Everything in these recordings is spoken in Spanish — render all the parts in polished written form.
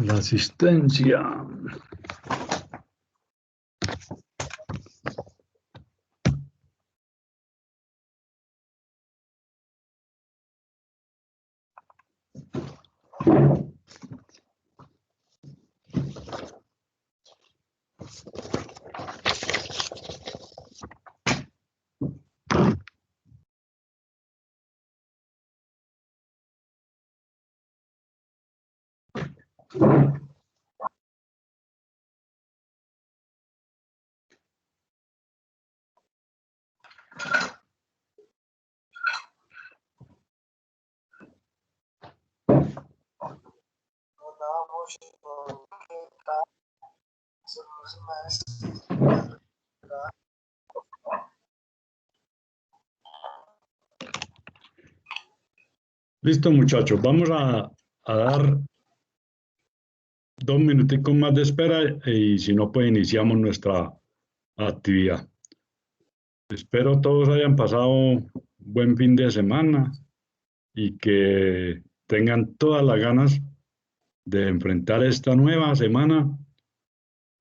La asistencia. Listo, muchachos. Vamos a dar 2 minuticos más de espera y si no, pues iniciamos nuestra actividad. Espero todos hayan pasado un buen fin de semana y que tengan todas las ganas de enfrentar esta nueva semana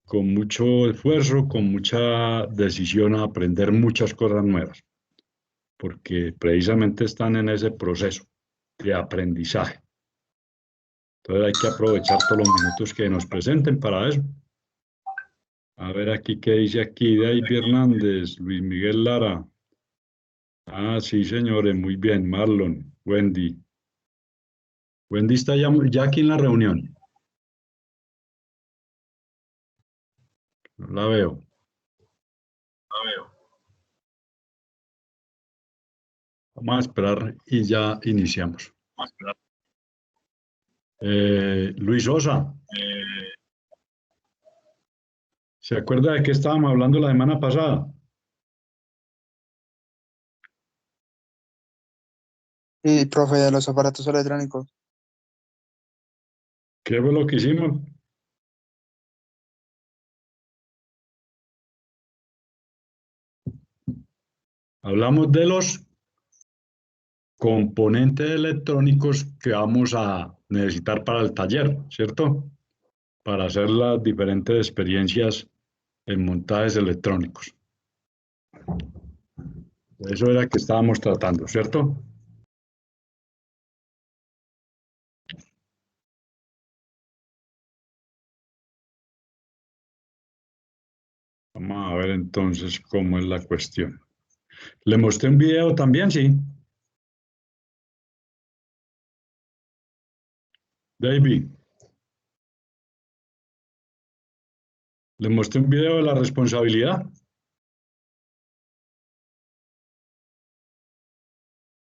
con mucho esfuerzo, con mucha decisión a aprender muchas cosas nuevas, porque precisamente están en ese proceso de aprendizaje. Entonces hay que aprovechar todos los minutos que nos presenten para eso. A ver aquí qué dice aquí David Hernández, Luis Miguel Lara. Ah, sí, señores, muy bien. Marlon, Wendy. Wendy está ya aquí en la reunión. No la veo. Vamos a esperar y ya iniciamos. Luis Sosa, ¿se acuerda de qué estábamos hablando la semana pasada? Sí, profe, de los aparatos electrónicos. ¿Qué fue lo que hicimos? Hablamos de los componentes electrónicos que vamos a necesitar para el taller, ¿cierto? Para hacer las diferentes experiencias en montajes electrónicos. Eso era que estábamos tratando, ¿cierto? Vamos a ver entonces cómo es la cuestión. ¿Le mostré un video también? Sí. David, ¿le mostré un video de la responsabilidad?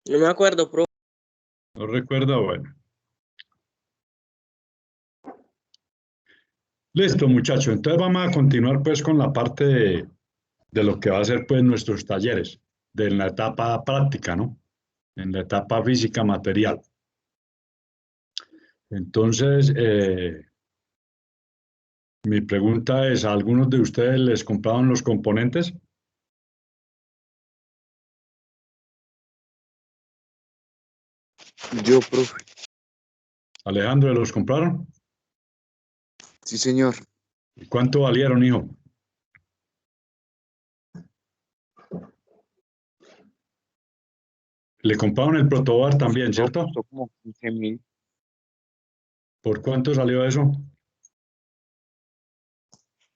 No me acuerdo, profe. ¿No recuerda? Bueno. Listo, muchachos. Entonces vamos a continuar pues con la parte de lo que va a ser pues nuestros talleres, de la etapa práctica, ¿no? En la etapa física material. Entonces, mi pregunta es, ¿a algunos de ustedes les compraron los componentes? Yo, profe. Alejandro, ¿los compraron? Sí, señor. ¿Y cuánto valieron, hijo? Le compraron el protobar también, ¿cierto? Costó como 15.000. ¿Por cuánto salió eso?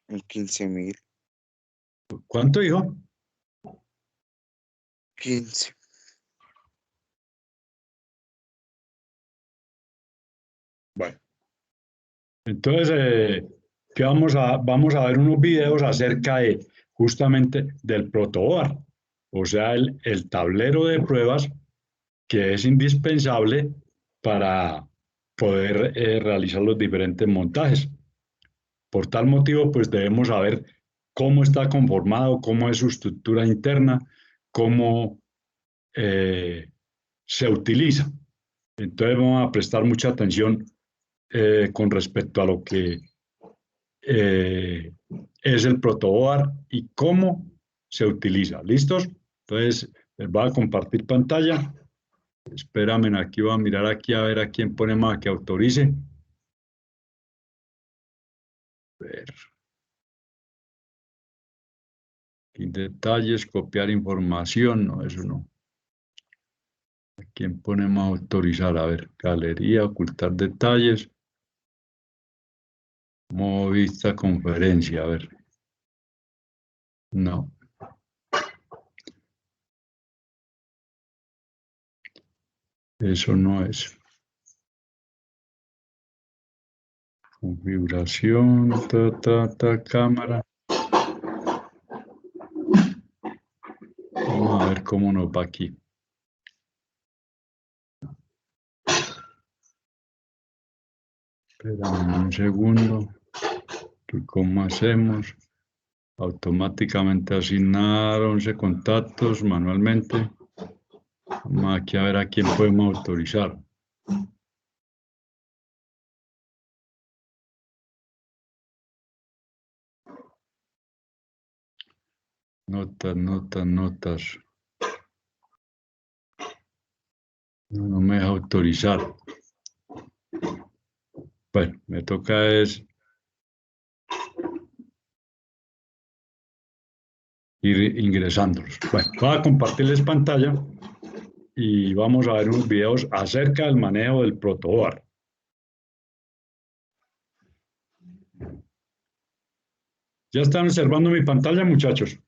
En 15.000. ¿Cuánto, hijo? 15. Bueno, entonces, ¿qué vamos a ver unos videos acerca de justamente del protoboard, o sea, el tablero de pruebas que es indispensable para poder realizar los diferentes montajes. Por tal motivo, pues debemos saber cómo está conformado, cómo es su estructura interna, cómo se utiliza. Entonces vamos a prestar mucha atención con respecto a lo que es el protoboard y cómo se utiliza. ¿Listos? Entonces, les voy a compartir pantalla. Espérame, aquí voy a mirar aquí a ver a quién pone más que autorice. Ver. Y detalles, copiar información, no, eso no. ¿A quién ponemos a autorizar? A ver, galería, ocultar detalles. Modo vista, conferencia, a ver. No. Eso no es. Configuración, cámara. Vamos a ver cómo nos va aquí. Espérame un segundo. ¿Y cómo hacemos? Automáticamente asignar 11 contactos manualmente. Vamos aquí a ver a quién podemos autorizar. Notas. No me deja autorizar. Bueno, me toca es ir ingresándolos. Bueno, voy a compartirles pantalla y vamos a ver unos videos acerca del manejo del protoboard. ¿Ya están observando mi pantalla, muchachos?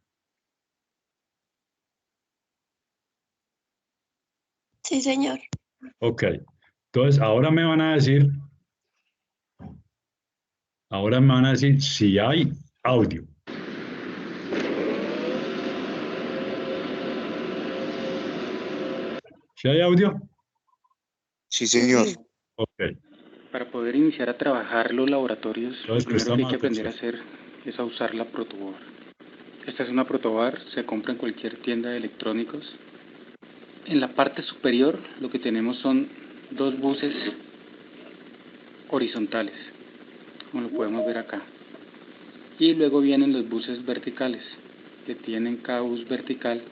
Sí, señor. Ok. Entonces, ahora me van a decir si hay audio. ¿Si hay audio? Sí, señor. Sí. Ok. Para poder iniciar a trabajar los laboratorios, lo Entonces, primero que hay prestamos que aprender a atención. hacer es a usar la protoboard. Esta es una protoboard, se compra en cualquier tienda de electrónicos. En la parte superior lo que tenemos son dos buses horizontales, como lo podemos ver acá. Y luego vienen los buses verticales, que tienen cada bus vertical,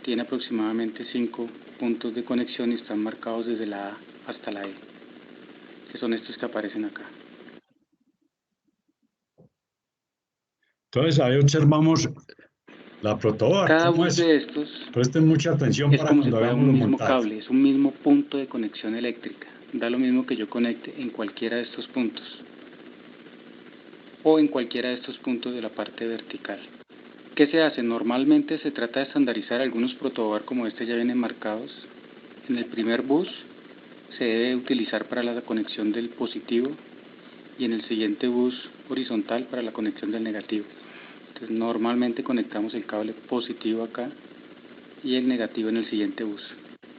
tiene aproximadamente 5 puntos de conexión y están marcados desde la A hasta la E, que son estos que aparecen acá. Entonces, ahí observamos la protoboard. Cada ¿Cómo bus es? de estos Presten mucha atención es para como si cuando fuera hagamos un los mismo montajes. cable, es un mismo punto de conexión eléctrica. Da lo mismo que yo conecte en cualquiera de estos puntos o en cualquiera de estos puntos de la parte vertical. ¿Qué se hace? Normalmente se trata de estandarizar. Algunos protoboard como este ya vienen marcados. En el primer bus se debe utilizar para la conexión del positivo y en el siguiente bus horizontal para la conexión del negativo. Entonces normalmente conectamos el cable positivo acá y el negativo en el siguiente bus.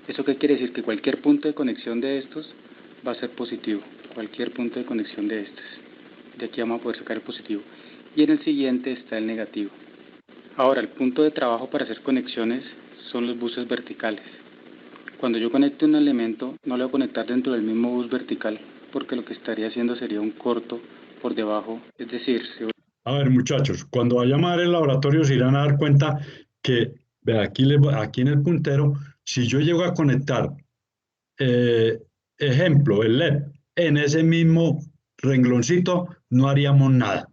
¿Eso qué quiere decir? Que cualquier punto de conexión de estos va a ser positivo, cualquier punto de conexión de estos. De aquí vamos a poder sacar el positivo. Y en el siguiente está el negativo. Ahora, el punto de trabajo para hacer conexiones son los buses verticales. Cuando yo conecte un elemento, no lo voy a conectar dentro del mismo bus vertical, porque lo que estaría haciendo sería un corto por debajo, es decir, A ver, muchachos, cuando vayamos a ver el laboratorio se irán a dar cuenta que, ve, aquí en el puntero, si yo llego a conectar, ejemplo, el LED, en ese mismo rengloncito, no haríamos nada,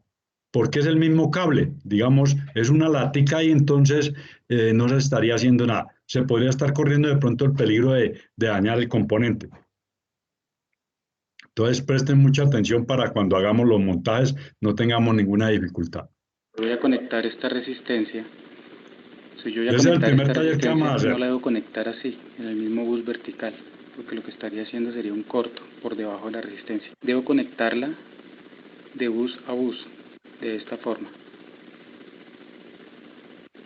porque es el mismo cable, digamos, es una latica y entonces no se estaría haciendo nada. Se podría estar corriendo de pronto el peligro de dañar el componente. Entonces presten mucha atención para cuando hagamos los montajes no tengamos ninguna dificultad. voy a conectar esta resistencia. Si yo voy a Ese es el conectar primer esta taller que vamos a resistencia, no hacer. la debo conectar así, en el mismo bus vertical, porque lo que estaría haciendo sería un corto por debajo de la resistencia. Debo conectarla de bus a bus, de esta forma.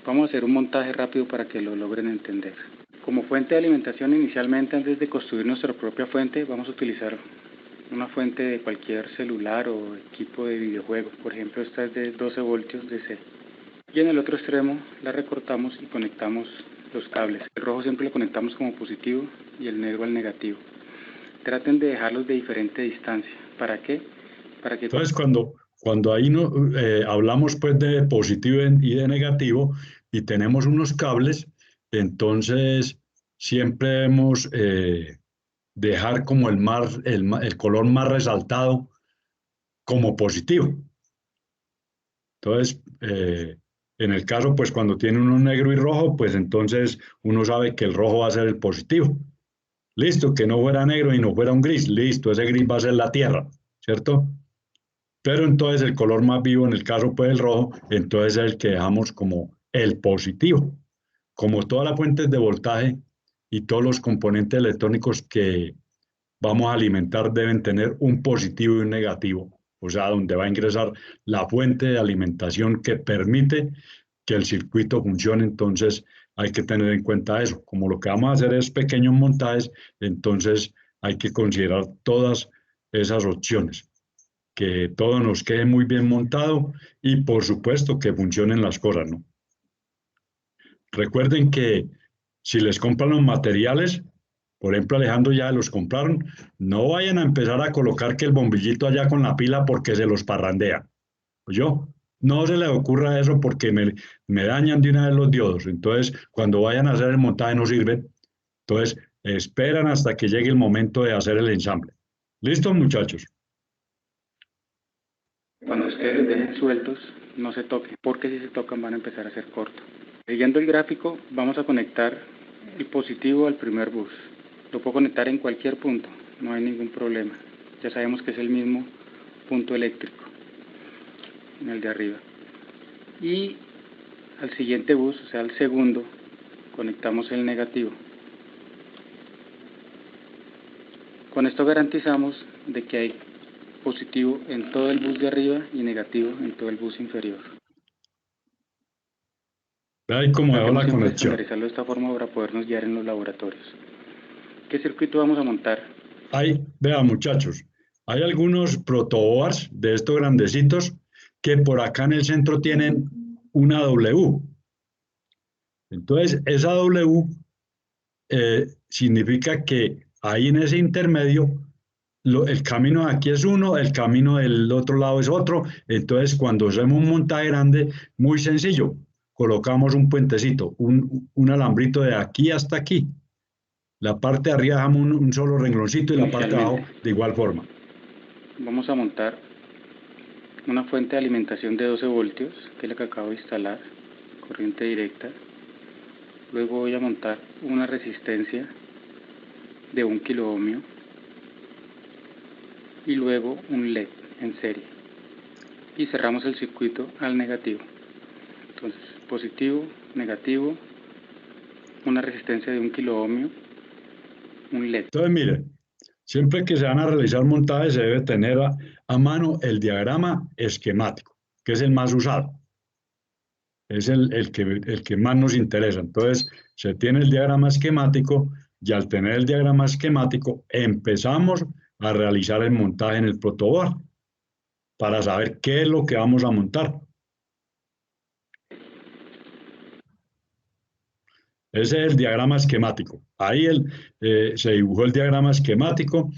Vamos a hacer un montaje rápido para que lo logren entender. Como fuente de alimentación, inicialmente, antes de construir nuestra propia fuente, vamos a utilizar una fuente de cualquier celular o equipo de videojuego. Por ejemplo, esta es de 12 voltios DC. Y en el otro extremo la recortamos y conectamos los cables. El rojo siempre lo conectamos como positivo y el negro al negativo. Traten de dejarlos de diferente distancia. ¿Para qué? Para que Entonces, cuando ahí no, hablamos pues de positivo y de negativo y tenemos unos cables, entonces siempre debemos dejar como el color más resaltado como positivo. Entonces, en el caso, pues cuando tiene uno negro y rojo, pues entonces uno sabe que el rojo va a ser el positivo. Listo, que no fuera negro y no fuera un gris. Listo, ese gris va a ser la tierra, ¿cierto? Pero entonces el color más vivo, en el caso pues el rojo, entonces es el que dejamos como el positivo. Como todas las fuentes de voltaje y todos los componentes electrónicos que vamos a alimentar deben tener un positivo y un negativo, o sea, donde va a ingresar la fuente de alimentación que permite que el circuito funcione. Entonces hay que tener en cuenta eso. Como lo que vamos a hacer es pequeños montajes, entonces hay que considerar todas esas opciones, que todo nos quede muy bien montado y por supuesto que funcionen las cosas, ¿no? Recuerden que si les compran los materiales, por ejemplo, Alejandro ya los compraron, no vayan a empezar a colocar que el bombillito allá con la pila porque se los parrandea. Yo, no se les ocurra eso porque me dañan de una vez los diodos. Entonces, cuando vayan a hacer el montaje no sirven. Entonces, esperan hasta que llegue el momento de hacer el ensamble. ¿Listo, muchachos? Cuando ustedes los dejen sueltos, no se toquen, porque si se tocan van a empezar a hacer corto. Siguiendo el gráfico, vamos a conectar el positivo al primer bus. Lo puedo conectar en cualquier punto, no hay ningún problema. Ya sabemos que es el mismo punto eléctrico, en el de arriba. Y al siguiente bus, o sea, al segundo, conectamos el negativo. Con esto garantizamos de que hay positivo en todo el bus de arriba y negativo en todo el bus inferior. Ahí como dejó Tratemos la siempre de conexión. estandarizarlo de esta forma para podernos guiar en los laboratorios. ¿Qué circuito vamos a montar? Ahí, vean muchachos, hay algunos protoboards de estos grandecitos que por acá en el centro tienen una W. Entonces, esa W significa que ahí en ese intermedio el camino de aquí es uno, el camino del otro lado es otro. Entonces, cuando hacemos un montaje grande, muy sencillo, colocamos un puentecito, un alambrito de aquí hasta aquí. La parte de arriba dejamos un solo rengloncito y la parte de abajo de igual forma. Vamos a montar una fuente de alimentación de 12 voltios, que es la que acabo de instalar, corriente directa. Luego voy a montar una resistencia de 1 kiloohmio y luego un LED en serie. Y cerramos el circuito al negativo. Entonces, positivo, negativo, una resistencia de 1 kiloohmio, un LED. Entonces, miren, siempre que se van a realizar montajes se debe tener a mano el diagrama esquemático, que es el más usado. Es el que más nos interesa. Entonces, se tiene el diagrama esquemático y al tener el diagrama esquemático empezamos a realizar el montaje en el protoboard para saber qué es lo que vamos a montar. Ese es el diagrama esquemático. Ahí se dibujó el diagrama esquemático.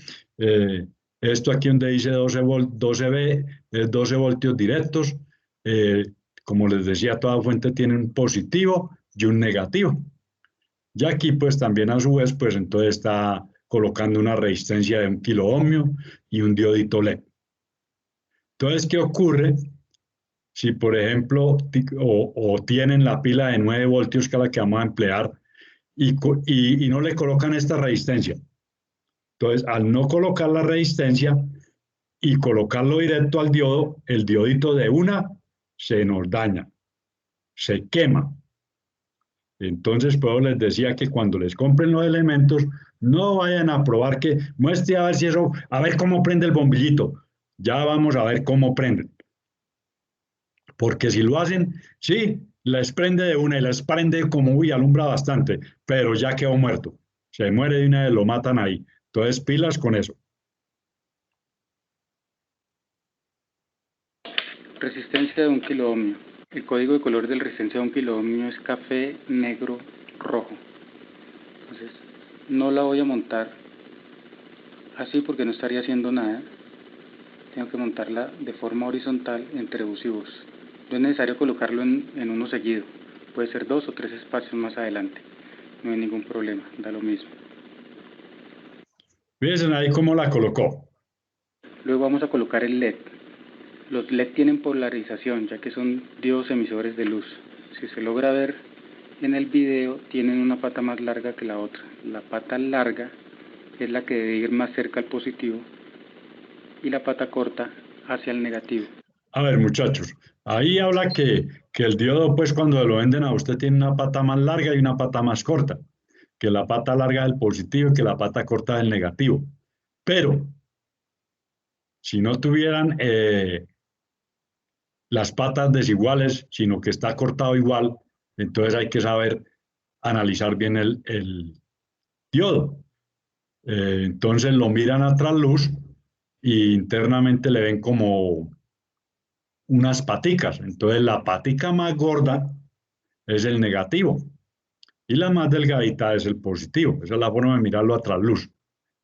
Esto aquí donde dice 12V es 12 voltios directos. Como les decía, toda fuente tiene un positivo y un negativo. Y aquí pues también a su vez pues entonces está colocando una resistencia de 1 kiloohmio y un diodito LED. Entonces, ¿qué ocurre si por ejemplo o tienen la pila de 9 voltios que es la que vamos a emplear y no le colocan esta resistencia? Entonces, al no colocar la resistencia y colocarlo directo al diodo, el diodito de una se nos daña, se quema. Entonces, pues les decía que cuando les compren los elementos, no vayan a probar que muestre a ver si eso, a ver cómo prende el bombillito. Ya vamos a ver cómo prenden. Porque si lo hacen, sí, les prende de una y les prende como, uy, alumbra bastante, pero ya quedó muerto. Se muere de una vez, lo matan ahí. Entonces, pilas con eso. Resistencia de 1 kiloohmio. El código de color de la resistencia de 1 kiloohmio es café, negro, rojo. Entonces, no la voy a montar así porque no estaría haciendo nada. Tengo que montarla de forma horizontal entre bus y bus. No es necesario colocarlo en uno seguido. Puede ser 2 o 3 espacios más adelante. No hay ningún problema, da lo mismo. Fíjense ahí cómo la colocó. Luego vamos a colocar el LED. Los LED tienen polarización, ya que son diodos emisores de luz. Si se logra ver en el video, tienen una pata más larga que la otra. La pata larga es la que debe ir más cerca al positivo y la pata corta hacia el negativo. A ver, muchachos, ahí habla que el diodo, pues cuando lo venden a usted, tiene una pata más larga y una pata más corta, que la pata larga es el positivo y que la pata corta es el negativo. Pero, si no tuvieran las patas desiguales, sino que está cortado igual, entonces hay que saber analizar bien el diodo. Entonces lo miran a trasluz y internamente le ven como unas paticas. Entonces la patica más gorda es el negativo y la más delgadita es el positivo. Esa es la forma de mirarlo a trasluz.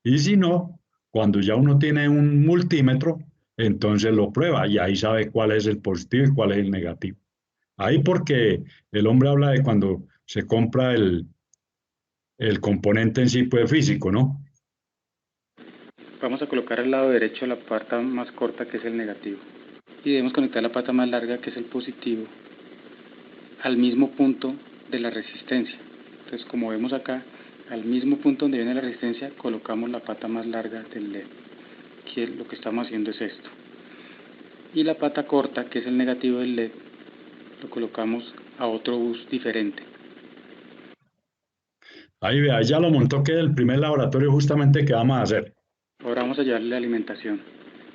Y si no, cuando ya uno tiene un multímetro, entonces lo prueba y ahí sabe cuál es el positivo y cuál es el negativo. Ahí porque el hombre habla de cuando se compra el componente en sí, pues físico, ¿no? Vamos a colocar al lado derecho la pata más corta, que es el negativo. Y debemos conectar la pata más larga, que es el positivo, al mismo punto de la resistencia. Entonces, como vemos acá, al mismo punto donde viene la resistencia, colocamos la pata más larga del LED. Aquí lo que estamos haciendo es esto. Y la pata corta, que es el negativo del LED, lo colocamos a otro bus diferente. Ahí vea, ya lo montó, que es el primer laboratorio justamente que vamos a hacer. Ahora vamos a llevarle la alimentación.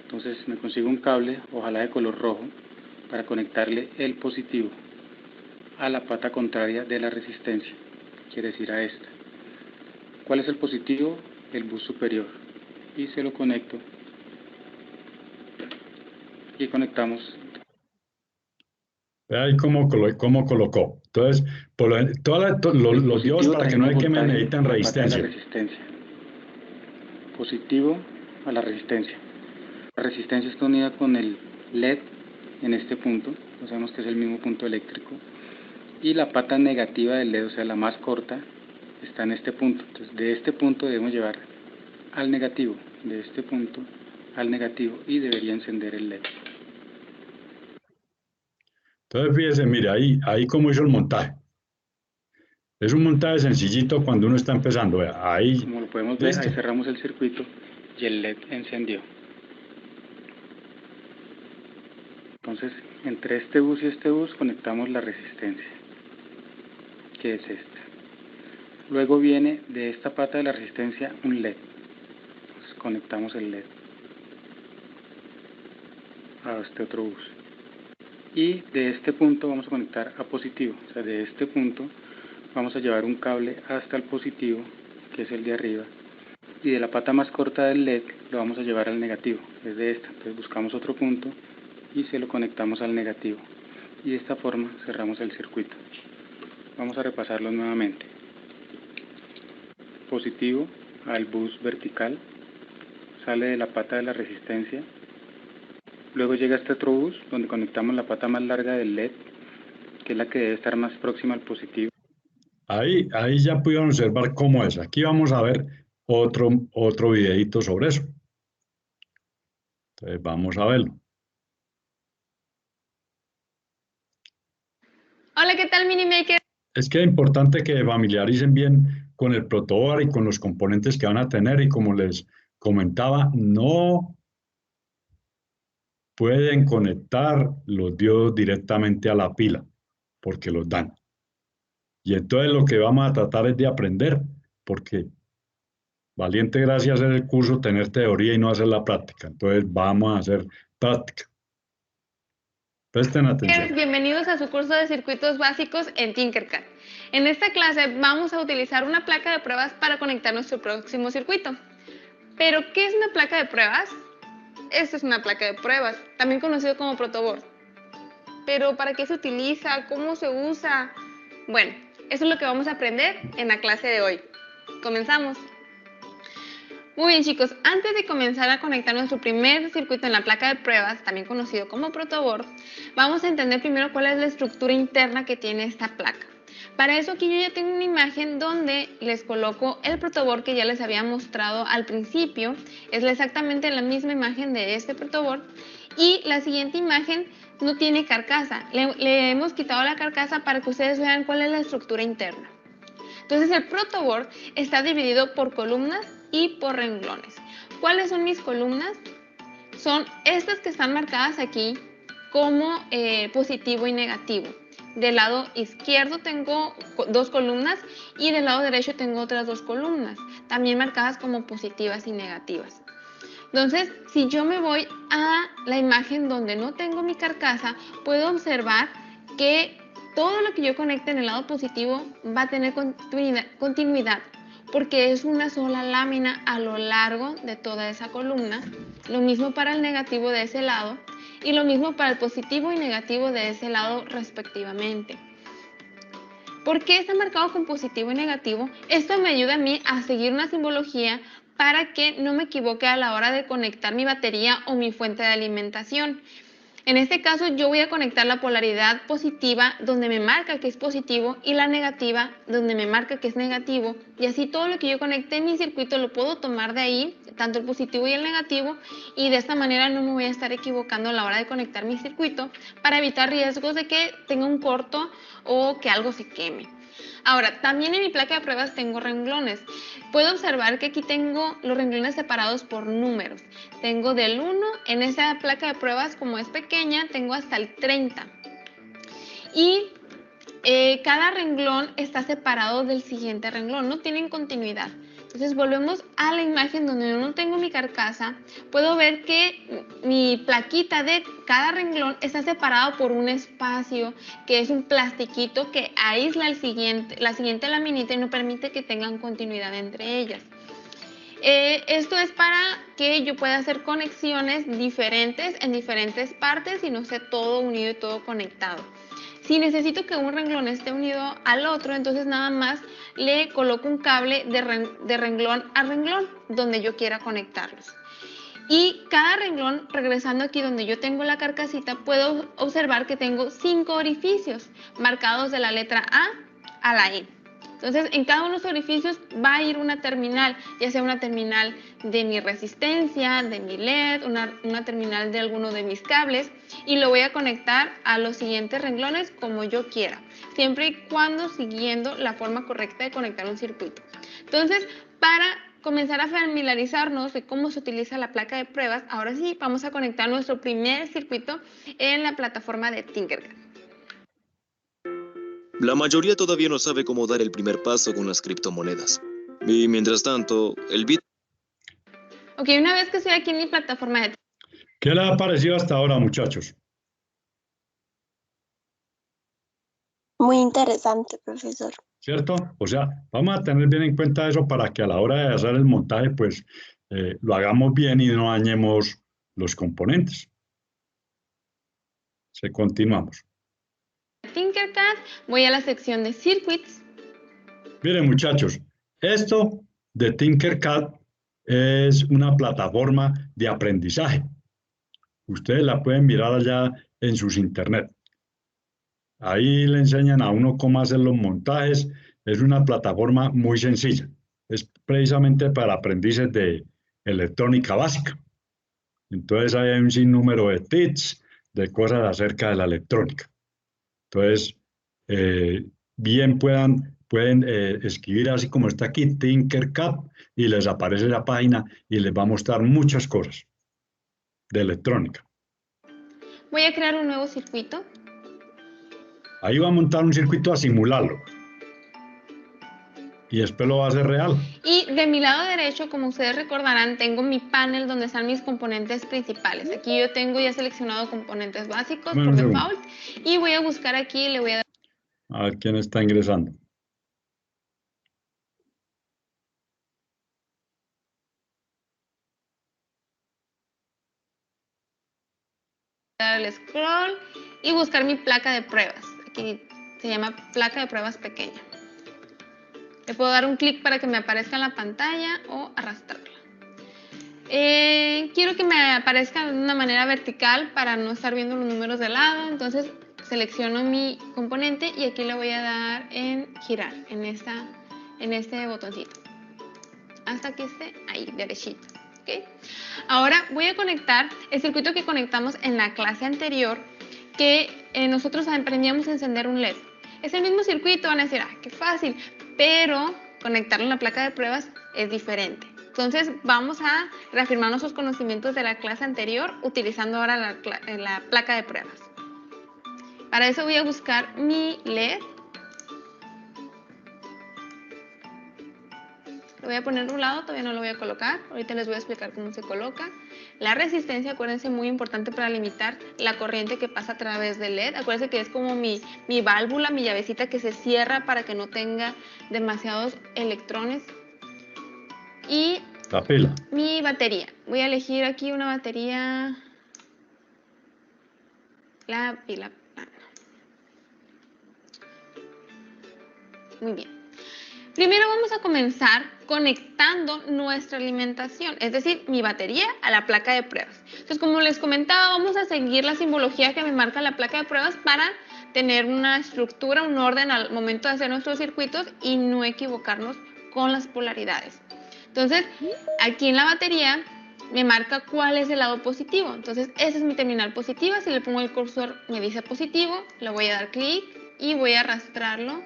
Entonces me consigo un cable, ojalá de color rojo, para conectarle el positivo a la pata contraria de la resistencia, quiere decir a esta. ¿Cuál es el positivo? El bus superior. Y se lo conecto. Y conectamos. Vea ahí cómo colocó. Entonces, los diodos, para que no hay que me necesitan resistencia. Positivo a la resistencia. La resistencia está unida con el LED en este punto, no sabemos que es el mismo punto eléctrico, y la pata negativa del LED, o sea la más corta, está en este punto. Entonces de este punto debemos llevar al negativo, de este punto al negativo, y debería encender el LED. Entonces, fíjese, mire, ahí cómo hizo el montaje. Es un montaje sencillito cuando uno está empezando. Vea, ahí, como lo podemos ver, listo. ahí cerramos el circuito y el LED encendió. Entonces, entre este bus y este bus conectamos la resistencia, que es esta. Luego viene de esta pata de la resistencia un LED. Entonces, conectamos el LED a este otro bus. Y de este punto vamos a conectar a positivo. O sea, de este punto vamos a llevar un cable hasta el positivo, que es el de arriba. Y de la pata más corta del LED lo vamos a llevar al negativo, es de esta. Entonces buscamos otro punto y se lo conectamos al negativo. Y de esta forma cerramos el circuito. Vamos a repasarlo nuevamente. Positivo al bus vertical, sale de la pata de la resistencia. Luego llega este otro bus donde conectamos la pata más larga del LED, que es la que debe estar más próxima al positivo. Ahí ya pudieron observar cómo es. Aquí vamos a ver otro videito sobre eso. Entonces vamos a verlo. Hola, ¿qué tal, Minimaker? Es que es importante que familiaricen bien con el protoboard y con los componentes que van a tener, y como les comentaba, no pueden conectar los diodos directamente a la pila porque los dan. Y entonces lo que vamos a tratar es de aprender, porque valiente gracia hacer el curso, tener teoría y no hacer la práctica. Entonces vamos a hacer práctica. Presten atención. Bienvenidos a su curso de circuitos básicos en Tinkercad. En esta clase vamos a utilizar una placa de pruebas para conectar nuestro próximo circuito. ¿Pero qué es una placa de pruebas? Esta es una placa de pruebas, también conocido como protoboard. ¿Pero para qué se utiliza? ¿Cómo se usa? Bueno, eso es lo que vamos a aprender en la clase de hoy. Comenzamos. Muy bien, chicos, antes de comenzar a conectar nuestro primer circuito en la placa de pruebas, también conocido como protoboard, vamos a entender primero cuál es la estructura interna que tiene esta placa. Para eso aquí yo ya tengo una imagen donde les coloco el protoboard que ya les había mostrado al principio. Es exactamente la misma imagen de este protoboard. Y la siguiente imagen no tiene carcasa. Le hemos quitado la carcasa para que ustedes vean cuál es la estructura interna. Entonces el protoboard está dividido por columnas y por renglones. ¿Cuáles son mis columnas? Son estas que están marcadas aquí como positivo y negativo. Del lado izquierdo tengo 2 columnas y del lado derecho tengo otras 2 columnas, también marcadas como positivas y negativas. Entonces, si yo me voy a la imagen donde no tengo mi carcasa, puedo observar que todo lo que yo conecte en el lado positivo va a tener continuidad, porque es una sola lámina a lo largo de toda esa columna. Lo mismo para el negativo de ese lado y lo mismo para el positivo y negativo de ese lado respectivamente. ¿Por qué está marcado con positivo y negativo? Esto me ayuda a mí a seguir una simbología para que no me equivoque a la hora de conectar mi batería o mi fuente de alimentación. En este caso yo voy a conectar la polaridad positiva donde me marca que es positivo y la negativa donde me marca que es negativo, y así todo lo que yo conecte en mi circuito lo puedo tomar de ahí, tanto el positivo y el negativo, y de esta manera no me voy a estar equivocando a la hora de conectar mi circuito para evitar riesgos de que tenga un corto o que algo se queme. Ahora, también en mi placa de pruebas tengo renglones. Puedo observar que aquí tengo los renglones separados por números. Tengo del 1, en esa placa de pruebas, como es pequeña, tengo hasta el 30. Y cada renglón está separado del siguiente renglón, no tienen continuidad. Entonces volvemos a la imagen donde yo no tengo mi carcasa. Puedo ver que mi plaquita de cada renglón está separado por un espacio, que es un plastiquito que aísla la siguiente laminita y no permite que tengan continuidad entre ellas. Esto es para que yo pueda hacer conexiones diferentes en diferentes partes y no esté todo unido y todo conectado. Si necesito que un renglón esté unido al otro, entonces nada más le coloco un cable de renglón a renglón donde yo quiera conectarlos. Y cada renglón, regresando aquí donde yo tengo la carcasita, puedo observar que tengo 5 orificios marcados de la letra A a la I. Entonces, en cada uno de los orificios va a ir una terminal, ya sea una terminal de mi resistencia, de mi LED, una terminal de alguno de mis cables, y lo voy a conectar a los siguientes renglones como yo quiera, siempre y cuando siguiendo la forma correcta de conectar un circuito. Entonces, para comenzar a familiarizarnos de cómo se utiliza la placa de pruebas, ahora sí vamos a conectar nuestro primer circuito en la plataforma de Tinkercad. La mayoría todavía no sabe cómo dar el primer paso con las criptomonedas. Y mientras tanto, el Bitcoin... Ok, una vez que estoy aquí en mi plataforma de... ¿Qué les ha parecido hasta ahora, muchachos? Muy interesante, profesor. ¿Cierto? O sea, vamos a tener bien en cuenta eso para que a la hora de hacer el montaje, pues lo hagamos bien y no dañemos los componentes. Continuamos. Tinkercad, voy a la sección de Circuits. Miren, muchachos, esto de Tinkercad es una plataforma de aprendizaje. Ustedes la pueden mirar allá en sus internet. Ahí le enseñan a uno cómo hacer los montajes. Es una plataforma muy sencilla. Es precisamente para aprendices de electrónica básica. Entonces hay un sinnúmero de tips, de cosas acerca de la electrónica. Entonces, bien pueden escribir así como está aquí, Tinkercad, y les aparece la página y les va a mostrar muchas cosas de electrónica. Voy a crear un nuevo circuito. Ahí va a montar un circuito a simularlo. Y después lo va a hacer real. Y de mi lado derecho, como ustedes recordarán, tengo mi panel donde están mis componentes principales. Aquí yo tengo ya seleccionado componentes básicos por default. Y voy a buscar aquí y le voy a dar... A ver quién está ingresando. Dar el scroll y buscar mi placa de pruebas. Aquí se llama placa de pruebas pequeña. Le puedo dar un clic para que me aparezca en la pantalla o arrastrarla. Quiero que me aparezca de una manera vertical para no estar viendo los números de lado. Entonces selecciono mi componente y aquí le voy a dar en girar, en este botoncito. Hasta que esté ahí, derechito. ¿ok? Ahora voy a conectar el circuito que conectamos en la clase anterior, que nosotros aprendíamos a encender un LED. Es el mismo circuito, van a decir, qué fácil, pero conectarlo en la placa de pruebas es diferente. Entonces vamos a reafirmar nuestros conocimientos de la clase anterior utilizando ahora la placa de pruebas. Para eso voy a buscar mi LED. Lo voy a poner de un lado, todavía no lo voy a colocar. Ahorita les voy a explicar cómo se coloca. La resistencia, acuérdense, muy importante para limitar la corriente que pasa a través del LED. Acuérdense que es como mi válvula, mi llavecita que se cierra para que no tenga demasiados electrones. Y La pila. mi batería. Voy a elegir aquí una batería. La pila. Muy bien. Primero vamos a comenzar conectando nuestra alimentación, es decir, mi batería a la placa de pruebas. Entonces, como les comentaba, vamos a seguir la simbología que me marca la placa de pruebas para tener una estructura, un orden al momento de hacer nuestros circuitos y no equivocarnos con las polaridades. Entonces, aquí en la batería me marca cuál es el lado positivo. Entonces, ese es mi terminal positiva. Si le pongo el cursor, me dice positivo, le voy a dar clic y voy a arrastrarlo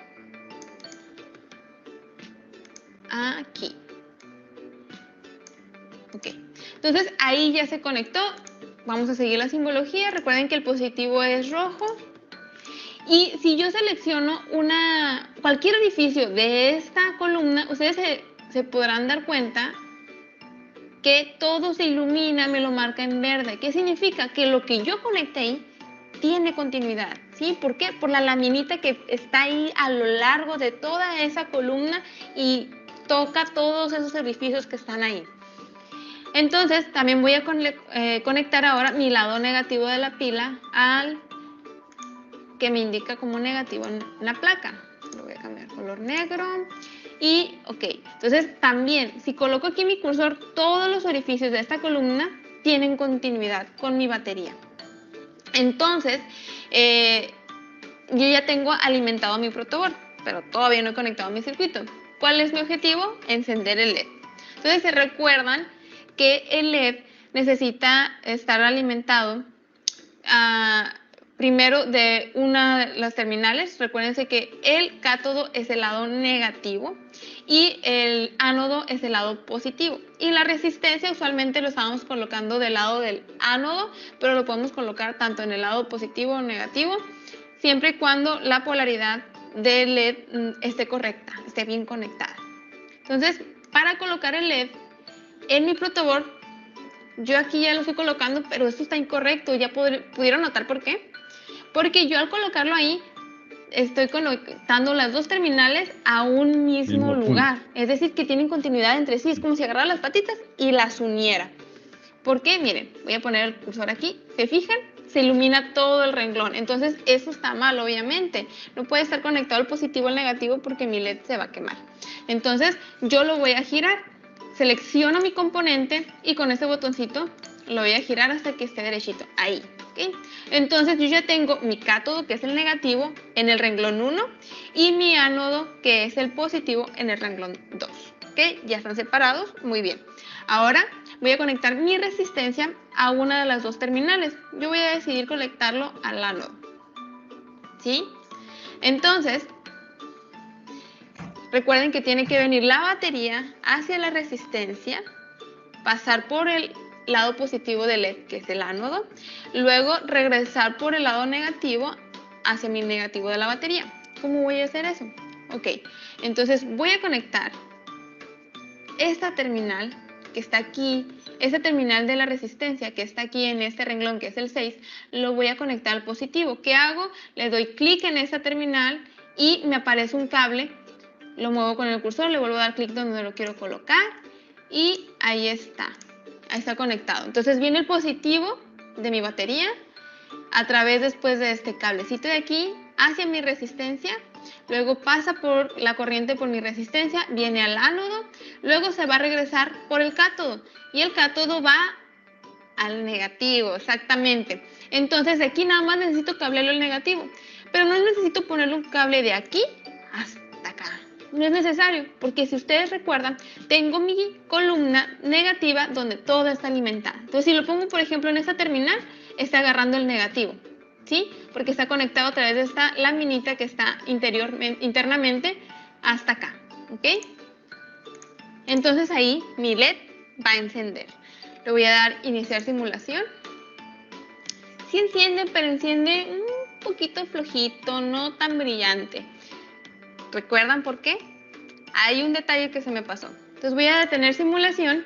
aquí. Ok, entonces ahí ya se conectó. Vamos a seguir la simbología. Recuerden que el positivo es rojo. Y si yo selecciono cualquier orificio de esta columna, ustedes se podrán dar cuenta que todo se ilumina, me lo marca en verde. ¿Qué significa? Que lo que yo conecté ahí tiene continuidad, ¿sí? ¿Por qué? Por la laminita que está ahí a lo largo de toda esa columna y toca todos esos orificios que están ahí. Entonces, también voy a conectar ahora mi lado negativo de la pila al que me indica como negativo en la placa. Lo voy a cambiar color negro. Y, ok, entonces también, si coloco aquí mi cursor, todos los orificios de esta columna tienen continuidad con mi batería. Entonces, yo ya tengo alimentado mi protoboard, pero todavía no he conectado mi circuito. ¿Cuál es mi objetivo? Encender el LED. Entonces, se recuerdan que el LED necesita estar alimentado primero de una de las terminales. Recuérdense que el cátodo es el lado negativo y el ánodo es el lado positivo. Y la resistencia usualmente lo estamos colocando del lado del ánodo, pero lo podemos colocar tanto en el lado positivo o negativo, siempre y cuando la polaridad del LED esté correcta, esté bien conectada. Entonces, para colocar el LED en mi protoboard, yo aquí ya lo estoy colocando, pero esto está incorrecto. Ya pudieron notar por qué. Porque yo al colocarlo ahí, estoy conectando las dos terminales a un mismo lugar. Es decir, que tienen continuidad entre sí. Es como si agarrara las patitas y las uniera. ¿Por qué? Miren, voy a poner el cursor aquí. ¿Se fijan? Se ilumina todo el renglón. Entonces, eso está mal, obviamente. No puede estar conectado el positivo al negativo porque mi LED se va a quemar. Entonces, yo lo voy a girar. Selecciono mi componente y con este botoncito lo voy a girar hasta que esté derechito. Ahí. ¿Okay? Entonces, yo ya tengo mi cátodo, que es el negativo, en el renglón 1 y mi ánodo, que es el positivo, en el renglón 2. ¿Okay? Ya están separados. Muy bien. Ahora voy a conectar mi resistencia a una de las dos terminales. Yo voy a decidir conectarlo al ánodo. ¿Sí? Entonces, recuerden que tiene que venir la batería hacia la resistencia, pasar por el lado positivo del LED, que es el ánodo, luego regresar por el lado negativo hacia mi negativo de la batería. ¿Cómo voy a hacer eso? Ok, entonces voy a conectar esta terminal que está aquí, esta terminal de la resistencia que está aquí en este renglón, que es el 6, lo voy a conectar al positivo. ¿Qué hago? Le doy clic en esta terminal y me aparece un cable. Lo muevo con el cursor, le vuelvo a dar clic donde lo quiero colocar y ahí está conectado. Entonces viene el positivo de mi batería a través después de este cablecito de aquí hacia mi resistencia, luego pasa por la corriente por mi resistencia, viene al ánodo, luego se va a regresar por el cátodo y el cátodo va al negativo, exactamente. Entonces de aquí nada más necesito cablearlo al negativo, pero no necesito ponerle un cable de aquí hasta acá. No es necesario, porque si ustedes recuerdan, tengo mi columna negativa donde todo está alimentado. Entonces, si lo pongo, por ejemplo, en esta terminal, está agarrando el negativo, ¿sí? Porque está conectado a través de esta laminita que está internamente hasta acá, ¿ok? Entonces ahí mi LED va a encender. Le voy a dar iniciar simulación. Sí enciende, pero enciende un poquito flojito, no tan brillante. ¿Recuerdan por qué? Hay un detalle que se me pasó. Entonces voy a detener simulación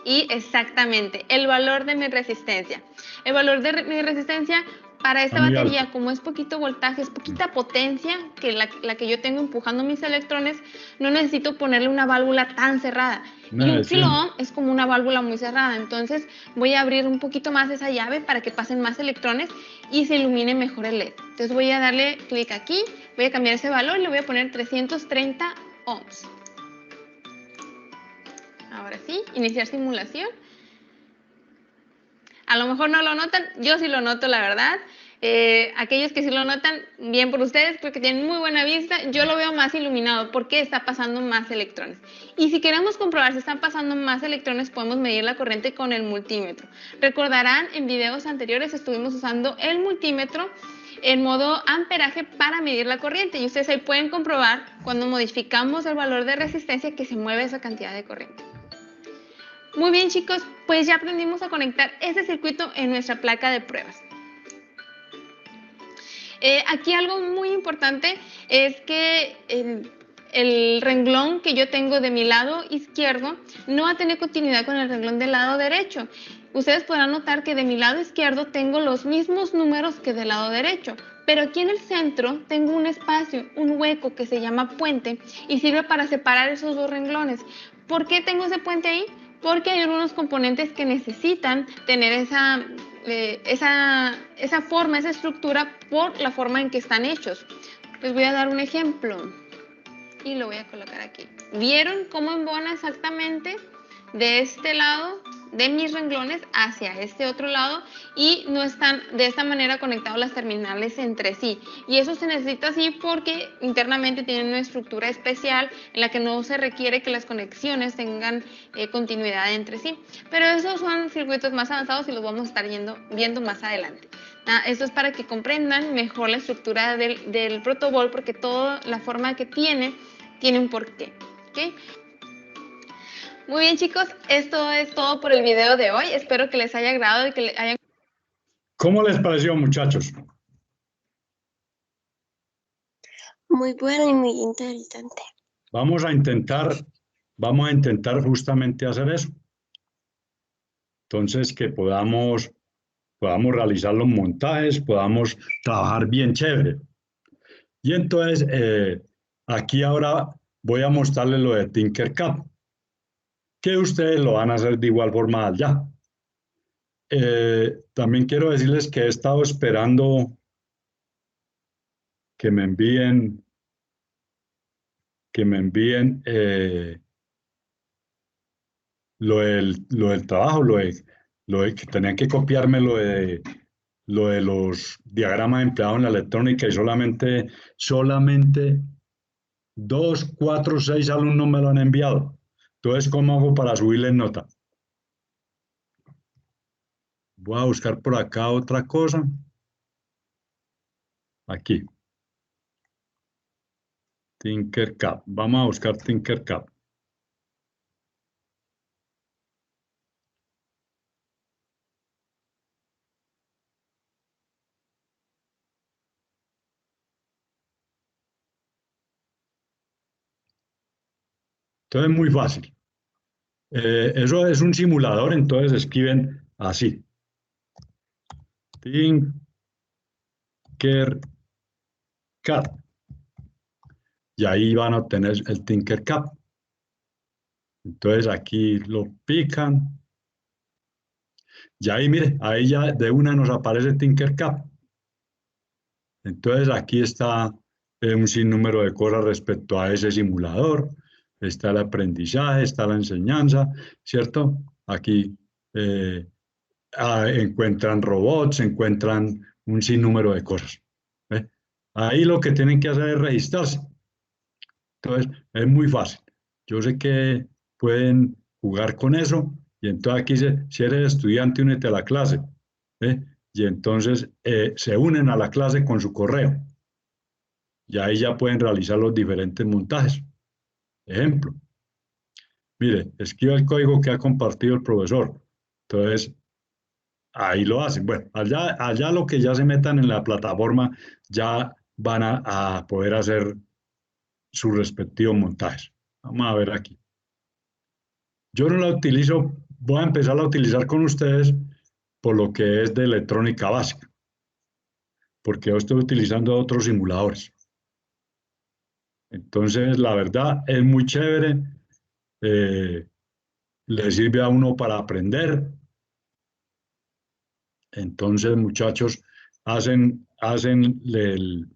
y exactamente el valor de mi resistencia. El valor de mi resistencia para esta batería, como es poquito voltaje, es poquita potencia que la que yo tengo empujando mis electrones, no necesito ponerle una válvula tan cerrada. Y un kilo-ohm es como una válvula muy cerrada. Entonces voy a abrir un poquito más esa llave para que pasen más electrones y se ilumine mejor el LED. Entonces voy a darle clic aquí, voy a cambiar ese valor y le voy a poner 330 ohms. Ahora sí, iniciar simulación. A lo mejor no lo notan, yo sí lo noto, la verdad. Aquellos que sí lo notan, bien por ustedes, porque tienen muy buena vista. Yo lo veo más iluminado porque está pasando más electrones. Y si queremos comprobar si están pasando más electrones, podemos medir la corriente con el multímetro. Recordarán, en videos anteriores estuvimos usando el multímetro en modo amperaje para medir la corriente. Y ustedes ahí pueden comprobar cuando modificamos el valor de resistencia que se mueve esa cantidad de corriente. Muy bien, chicos, pues ya aprendimos a conectar ese circuito en nuestra placa de pruebas. Aquí algo muy importante es que el renglón que yo tengo de mi lado izquierdo no va a tener continuidad con el renglón del lado derecho. Ustedes podrán notar que de mi lado izquierdo tengo los mismos números que del lado derecho, pero aquí en el centro tengo un espacio, un hueco que se llama puente y sirve para separar esos dos renglones. ¿Por qué tengo ese puente ahí? Porque hay algunos componentes que necesitan tener esa forma, esa estructura por la forma en que están hechos. Les voy a dar un ejemplo y lo voy a colocar aquí. ¿Vieron cómo embona exactamente de este lado de mis renglones hacia este otro lado y no están de esta manera conectados las terminales entre sí? Y eso se necesita así porque internamente tienen una estructura especial en la que no se requiere que las conexiones tengan continuidad entre sí. Pero esos son circuitos más avanzados y los vamos a estar viendo más adelante. Esto es para que comprendan mejor la estructura del protobol, porque toda la forma que tiene un porqué. ¿Okay? Muy bien, chicos, esto es todo por el video de hoy. Espero que les haya agradado y que les hayan... ¿Cómo les pareció, muchachos? Muy bueno y muy interesante. Vamos a intentar justamente hacer eso. Entonces, que podamos realizar los montajes, podamos trabajar bien chévere. Y entonces, aquí ahora voy a mostrarles lo de Tinkercad, que ustedes lo van a hacer de igual forma allá. También quiero decirles que he estado esperando que me envíen lo del trabajo, lo de que tenían que copiarme lo de los diagramas empleados en la electrónica y solamente 2, 4, 6 alumnos me lo han enviado. Entonces, ¿cómo hago para subirles nota? Voy a buscar por acá otra cosa. Aquí. Tinkercad. Vamos a buscar Tinkercad. Entonces es muy fácil. Eso es un simulador, entonces escriben así. Tinkercad. Y ahí van a obtener el Tinkercad. Entonces aquí lo pican. Y ahí, mire, ahí ya de una nos aparece Tinkercad. Entonces aquí está un sinnúmero de cosas respecto a ese simulador. Está el aprendizaje, está la enseñanza, ¿cierto? Aquí encuentran robots, encuentran un sinnúmero de cosas. Ahí lo que tienen que hacer es registrarse. Entonces, es muy fácil. Yo sé que pueden jugar con eso y entonces aquí si eres estudiante, únete a la clase. ¿Eh? Y entonces se unen a la clase con su correo y ahí ya pueden realizar los diferentes montajes. Ejemplo, mire, escriba el código que ha compartido el profesor. Entonces, ahí lo hacen. Bueno, allá lo que ya se metan en la plataforma ya van a poder hacer sus respectivos montajes. Vamos a ver aquí. Yo no la utilizo, voy a empezar a utilizar con ustedes por lo que es de electrónica básica, porque yo estoy utilizando otros simuladores. Entonces, la verdad es muy chévere, le sirve a uno para aprender. Entonces, muchachos, hacen el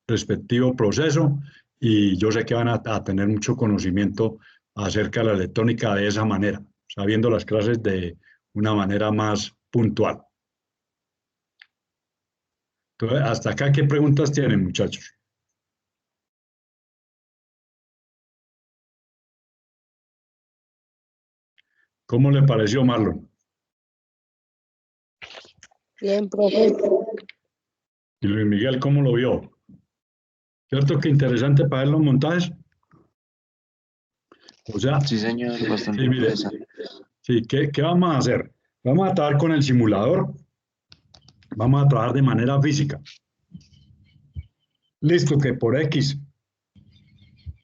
respectivo proceso y yo sé que van a tener mucho conocimiento acerca de la electrónica de esa manera, sabiendo las clases de una manera más puntual. Entonces, hasta acá, ¿qué preguntas tienen, muchachos? ¿Cómo le pareció, Marlon? Bien, profe. Y Luis Miguel, ¿cómo lo vio? ¿Cierto que interesante para ver los montajes? O sea, Sí, señor, bastante sí, mire, interesante. sí, ¿qué vamos a hacer? Vamos a trabajar con el simulador, vamos a trabajar de manera física. Listo, que por X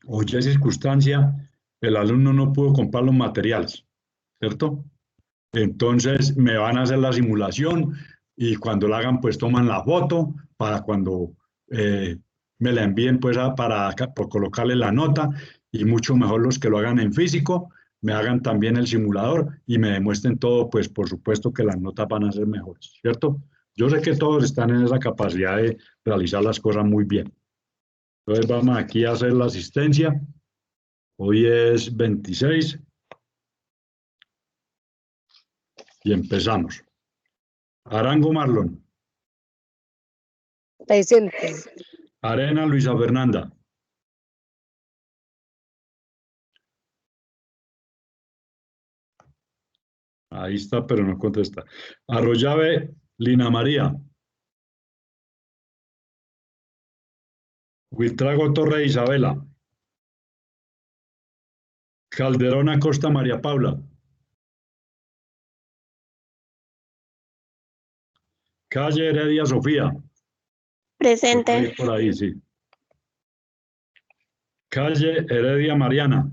o Y circunstancia el alumno no pudo comprar los materiales, ¿cierto? Entonces me van a hacer la simulación y cuando la hagan pues toman la foto para cuando me la envíen pues por colocarle la nota y mucho mejor los que lo hagan en físico, me hagan también el simulador y me demuestren todo, pues por supuesto que las notas van a ser mejores, ¿cierto? Yo sé que todos están en esa capacidad de realizar las cosas muy bien. Entonces vamos aquí a hacer la asistencia. Hoy es 26 y empezamos. Arango Marlon. Presente. Arena Luisa Fernanda. Ahí está, pero no contesta. Arroyave Lina María. Huitrago Torre Isabela. Calderón Acosta María Paula. Calle Heredia Sofía. Presente. Por ahí, sí. Calle Heredia Mariana.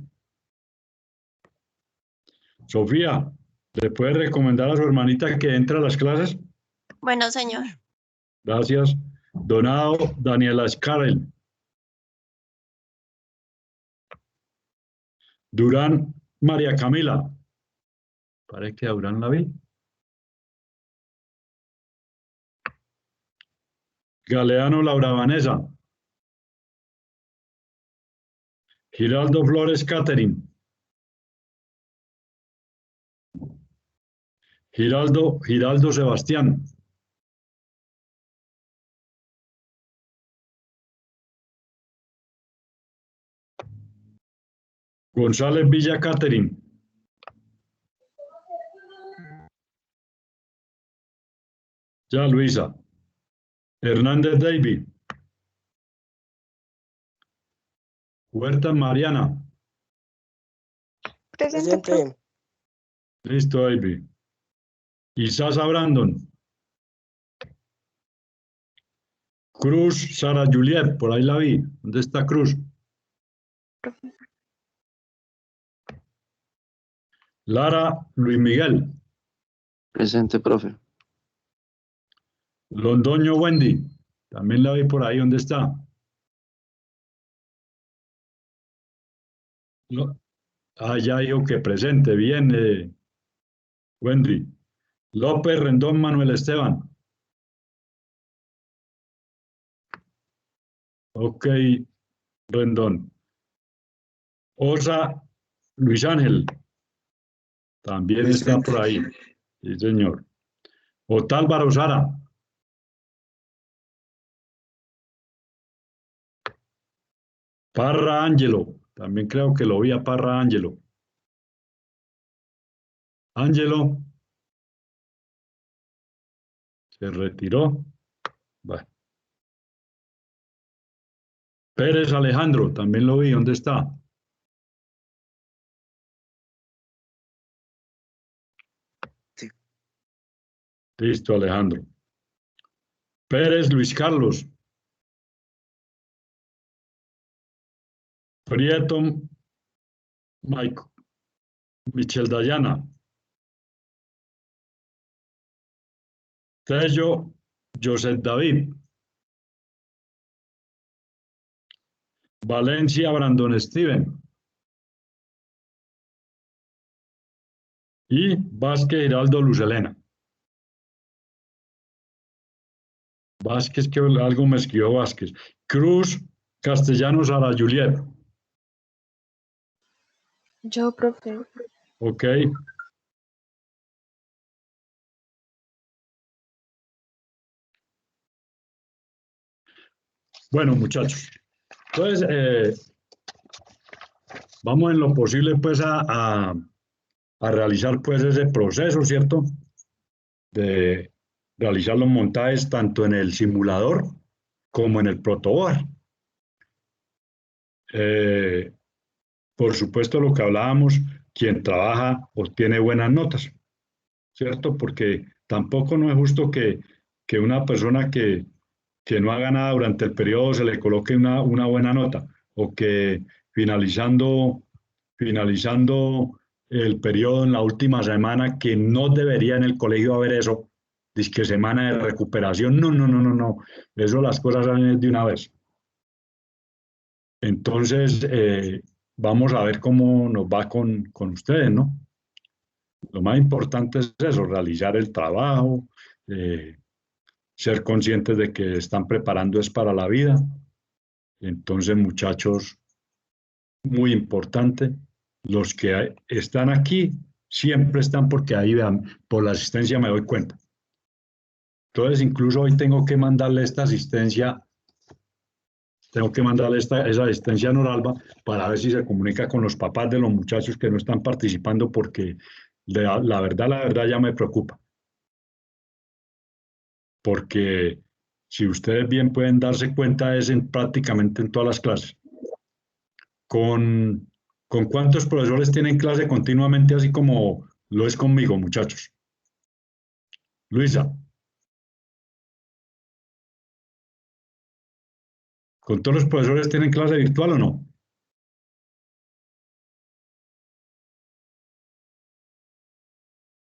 Sofía, ¿le puede recomendar a su hermanita que entre a las clases? Bueno, señor. Gracias. Donado Daniela Scarel. Durán María Camila. Parece que a Durán la vi. Galeano Laura Vanessa. Giraldo Flores Catherine. Giraldo Sebastián. González Villa Catherine. Ya Luisa. Hernández David. Huerta Mariana. Presente. Listo, David. Isasa Brandon. Cruz Sara Juliet, por ahí la vi. ¿Dónde está Cruz? Lara Luis Miguel. Presente, profe. Londoño Wendy. También la vi por ahí. ¿Dónde está? Ya dijo que presente. Bien, Wendy. López Rendón Manuel Esteban. Ok, Rendón. Osa Luis Ángel. También está por ahí. Sí, señor. Otálvaro Sara. Parra Ángelo. También creo que lo vi a Parra Ángelo. Ángelo. Se retiró. Bueno. Pérez Alejandro, también lo vi. ¿Dónde está? Sí. Listo, Alejandro. Pérez Luis Carlos. Prieto Michael. Michel Dayana. Tello Joseph David. Valencia Brandon Steven. Y Vázquez Giraldo Luz Helena. Vázquez, que algo me escribió Vázquez. Cruz Castellanos Sara Juliet. Yo, profe. Ok. Bueno, muchachos. Entonces, vamos en lo posible pues a realizar pues ese proceso, ¿cierto? De realizar los montajes tanto en el simulador como en el protoboard. Por supuesto, lo que hablábamos, quien trabaja obtiene buenas notas, ¿cierto? Porque tampoco no es justo que una persona que no haga nada durante el periodo se le coloque una buena nota o que finalizando el periodo en la última semana, que no debería en el colegio haber eso, que semana de recuperación, no, no, no, no, no, eso las cosas salen de una vez. Entonces, vamos a ver cómo nos va con ustedes, ¿no? Lo más importante es eso, realizar el trabajo, ser conscientes de que están preparando es para la vida. Entonces, muchachos, muy importante, los que están aquí siempre están porque ahí, vean, por la asistencia me doy cuenta. Entonces, incluso hoy tengo que mandarle esta asistencia, esa asistencia a Noralba para ver si se comunica con los papás de los muchachos que no están participando, porque la verdad ya me preocupa. Porque si ustedes bien pueden darse cuenta, es prácticamente en todas las clases. ¿Con cuántos profesores tienen clase continuamente, así como lo es conmigo, muchachos? Luisa, ¿con todos los profesores tienen clase virtual o no?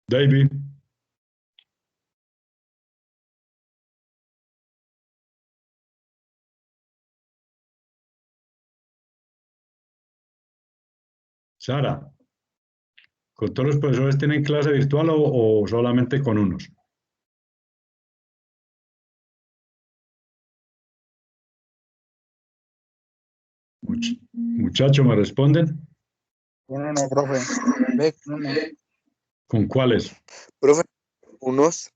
David, Sara, ¿con todos los profesores tienen clase virtual o solamente con unos? Muchachos, ¿me responden? Uno no, profe. Ve, uno no. ¿Con cuáles? Profe, unos.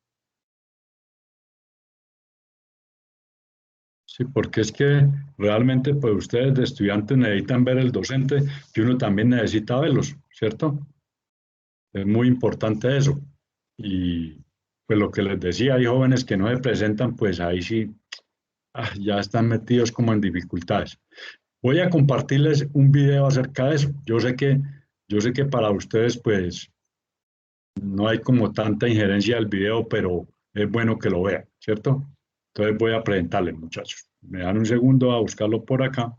Sí, porque es que realmente pues ustedes de estudiantes necesitan ver el docente, que uno también necesita verlos, ¿cierto? Es muy importante eso. Y pues lo que les decía, hay jóvenes que no se presentan, pues ahí sí ya están metidos como en dificultades. Voy a compartirles un video acerca de eso. Yo sé que para ustedes pues no hay como tanta injerencia del video, pero es bueno que lo vean, ¿cierto? Entonces voy a presentarles, muchachos. Me dan un segundo a buscarlo por acá.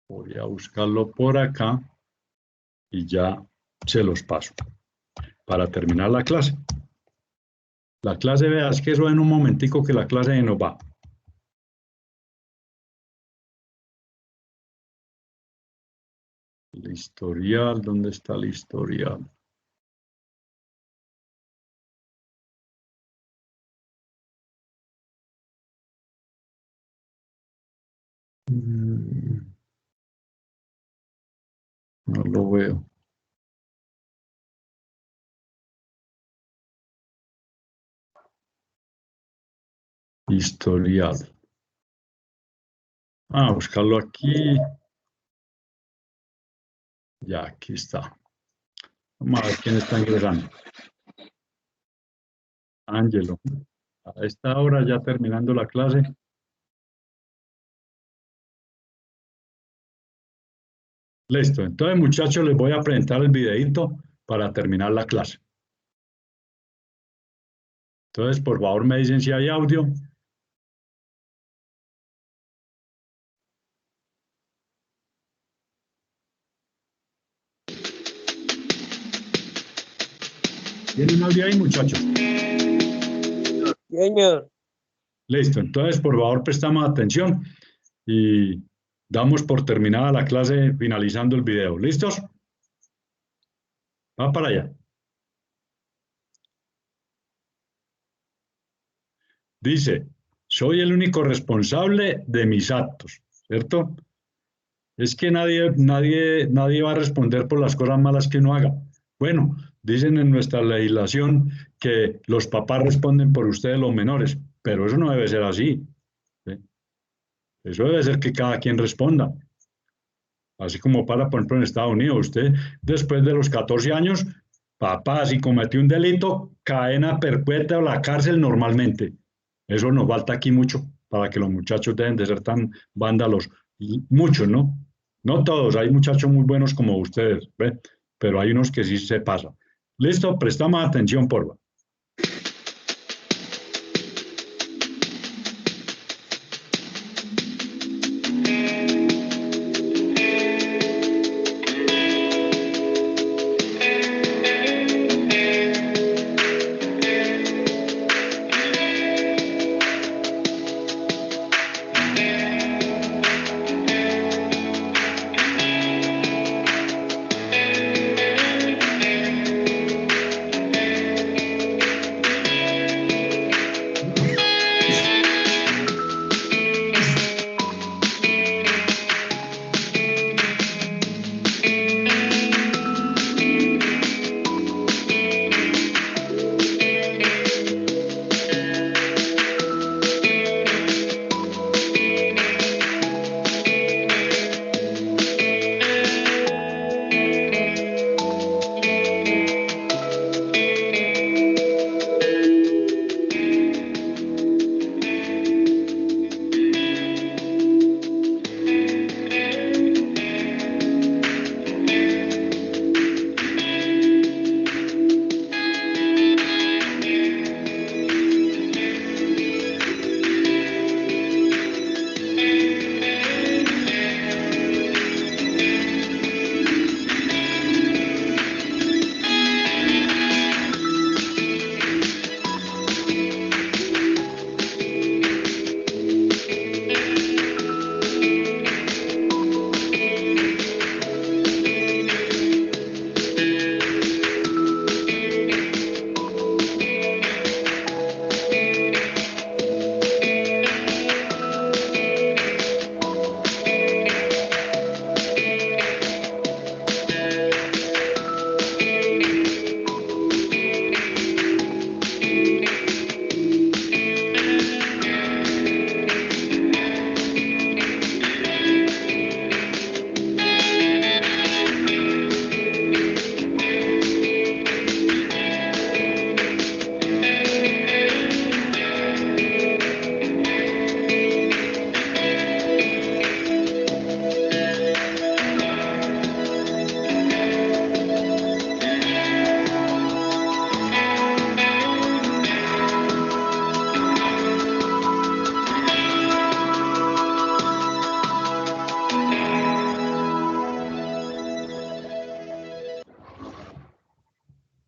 Voy a buscarlo por acá y ya se los paso para terminar la clase. La clase, veas que eso en un momentico que la clase nos va. El historial, ¿dónde está el historial? No lo veo. Historial. Ah, buscarlo aquí. Ya, aquí está. Vamos a ver quién está ingresando. Ángelo. A esta hora ya terminando la clase. Listo. Entonces, muchachos, les voy a presentar el videito para terminar la clase. Entonces, por favor, me dicen si hay audio. ¿Tienen audio ahí, muchachos? Señor. Listo. Entonces, por favor, prestamos atención y damos por terminada la clase finalizando el video. ¿Listos? Va para allá. Dice, soy el único responsable de mis actos, ¿cierto? Es que nadie va a responder por las cosas malas que uno haga. Bueno, dicen en nuestra legislación que los papás responden por ustedes los menores, pero eso no debe ser así. ¿Sí? Eso debe ser que cada quien responda. Así como para, por ejemplo, en Estados Unidos, usted después de los 14 años, papá, si cometió un delito, cadena perpetua o la cárcel normalmente. Eso nos falta aquí mucho para que los muchachos dejen de ser tan vándalos. Muchos, ¿no? No todos, hay muchachos muy buenos como ustedes, ¿ve? Pero hay unos que sí se pasan. Listo, prestamos atención, por favor.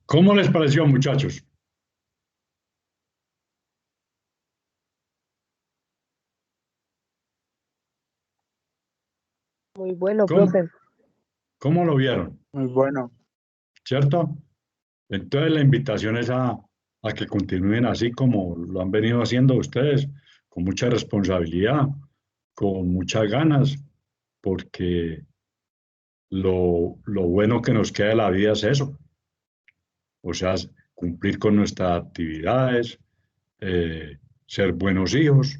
¿Cómo les pareció, muchachos? Muy bueno, ¿Cómo? profe. ¿Cómo lo vieron? Muy bueno. ¿Cierto? Entonces la invitación es a que continúen así como lo han venido haciendo ustedes, con mucha responsabilidad, con muchas ganas, porque lo bueno que nos queda de la vida es eso. O sea, cumplir con nuestras actividades, ser buenos hijos,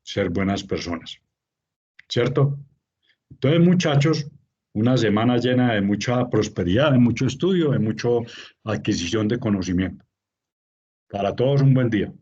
ser buenas personas. ¿Cierto? Entonces, muchachos, una semana llena de mucha prosperidad, de mucho estudio, de mucha adquisición de conocimiento. Para todos un buen día.